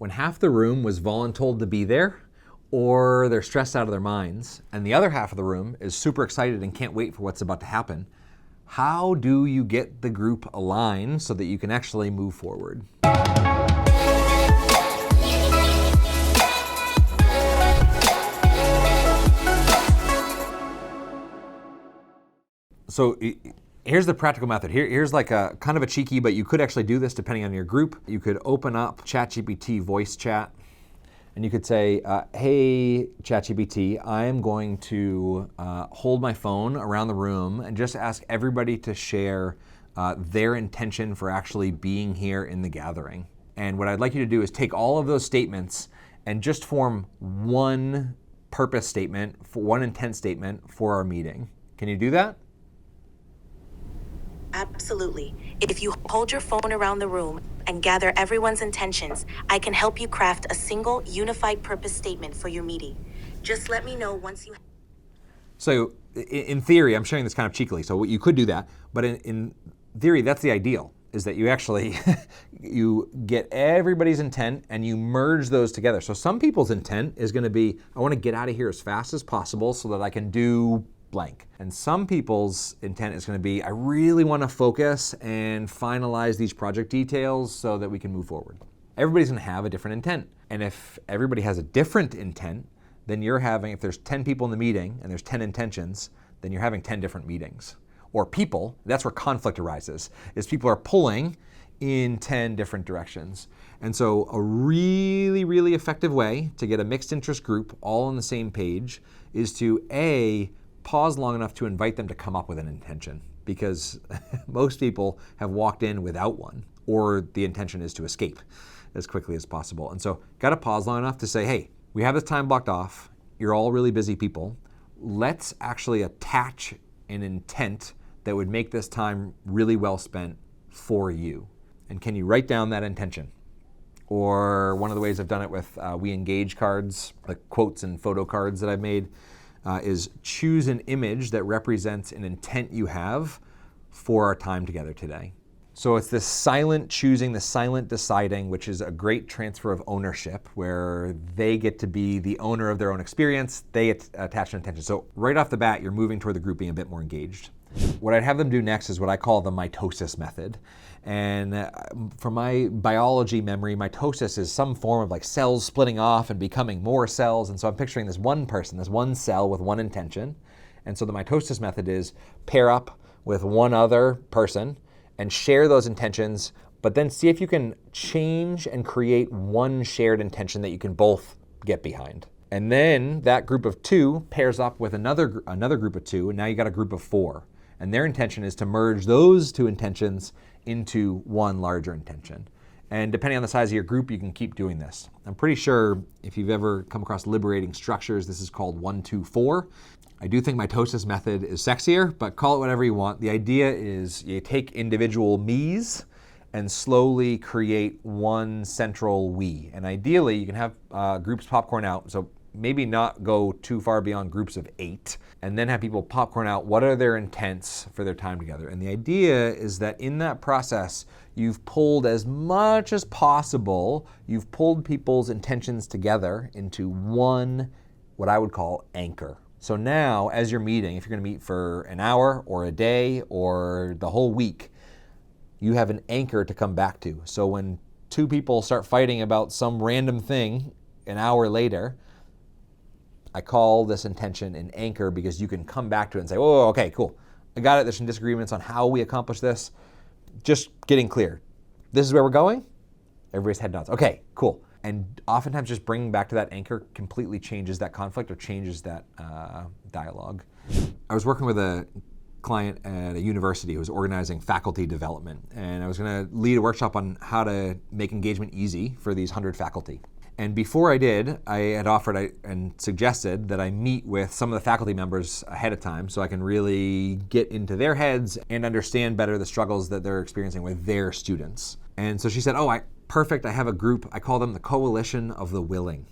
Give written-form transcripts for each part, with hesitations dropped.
when half the room was voluntold to be there, or they're stressed out of their minds, and the other half of the room is super excited and can't wait for what's about to happen, how do you get the group aligned so that you can actually move forward? So here's the practical method. Here's like a kind of a cheeky, but you could actually do this depending on your group. You could open up ChatGPT voice chat, and you could say, hey, ChatGPT, I am going to hold my phone around the room and just ask everybody to share their intention for actually being here in the gathering. And what I'd like you to do is take all of those statements and just form one purpose statement, one intent statement for our meeting. Can you do that? Absolutely. If you hold your phone around the room and gather everyone's intentions, I can help you craft a single unified purpose statement for your meeting. Just let me know once you... So in theory, I'm sharing this kind of cheekily, so you could do that, but in theory, that's the ideal, is that you actually, you get everybody's intent and you merge those together. So some people's intent is gonna be, I wanna get out of here as fast as possible so that I can do blank. And some people's intent is going to be, I really want to focus and finalize these project details so that we can move forward. Everybody's going to have a different intent. And if everybody has a different intent, then you're having, if there's 10 people in the meeting and there's 10 intentions, then you're having 10 different meetings. Or people, that's where conflict arises, is people are pulling in 10 different directions. And so a really, really effective way to get a mixed interest group all on the same page is to pause long enough to invite them to come up with an intention, because most people have walked in without one, or the intention is to escape as quickly as possible. And so got to pause long enough to say, hey, we have this time blocked off. You're all really busy people. Let's actually attach an intent that would make this time really well spent for you. And can you write down that intention? Or one of the ways I've done it with We Engage cards, like quotes and photo cards that I've made, is choose an image that represents an intent you have for our time together today. So it's this silent choosing, the silent deciding, which is a great transfer of ownership, where they get to be the owner of their own experience, they attach an intention. So right off the bat, you're moving toward the group being a bit more engaged. What I'd have them do next is what I call the Mitosis Method. And from my biology memory, mitosis is some form of like cells splitting off and becoming more cells. And so I'm picturing this one person, this one cell with one intention. And so the mitosis method is pair up with one other person and share those intentions, but then see if you can change and create one shared intention that you can both get behind. And then that group of two pairs up with another group of two, and now you got a group of four. And their intention is to merge those two intentions into one larger intention. And depending on the size of your group, you can keep doing this. I'm pretty sure if you've ever come across liberating structures, this is called 1, 2, 4. I do think Mitosis Method is sexier, but call it whatever you want. The idea is you take individual me's and slowly create one central we. And ideally, you can have groups popcorn out. So maybe not go too far beyond groups of 8, and then have people popcorn out what are their intents for their time together. And the idea is that in that process, you've pulled as much as possible, you've pulled people's intentions together into one, what I would call anchor. So now, as you're meeting, if you're gonna meet for an hour or a day or the whole week, you have an anchor to come back to. So when two people start fighting about some random thing an hour later, I call this intention an anchor because you can come back to it and say, oh, okay, cool. I got it. There's some disagreements on how we accomplish this. Just getting clear. This is where we're going. Everybody's head nods. Okay, cool. And oftentimes just bringing back to that anchor completely changes that conflict or changes that dialogue. I was working with a client at a university who was organizing faculty development, and I was gonna lead a workshop on how to make engagement easy for these 100 faculty. And before I did, I had offered and suggested that I meet with some of the faculty members ahead of time so I can really get into their heads and understand better the struggles that they're experiencing with their students. And so she said, oh, perfect, I have a group, I call them the Coalition of the Willing.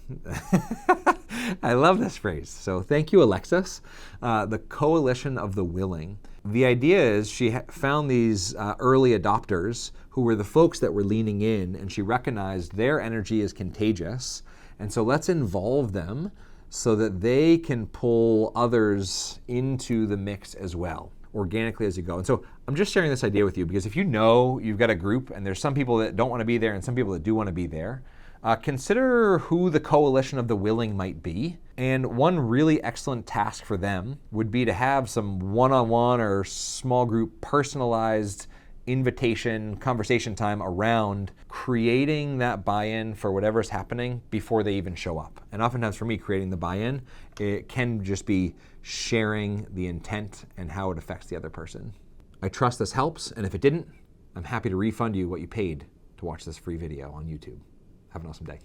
I love this phrase. So thank you, Alexis. The coalition of the willing. The idea is she found these early adopters who were the folks that were leaning in, and she recognized their energy is contagious. And so let's involve them so that they can pull others into the mix as well, organically as you go. And so I'm just sharing this idea with you because if you know you've got a group and there's some people that don't want to be there and some people that do want to be there, consider who the coalition of the willing might be. And one really excellent task for them would be to have some one-on-one or small group personalized invitation, conversation time around creating that buy-in for whatever's happening before they even show up. And oftentimes for me, creating the buy-in, it can just be sharing the intent and how it affects the other person. I trust this helps, and if it didn't, I'm happy to refund you what you paid to watch this free video on YouTube. Have an awesome day.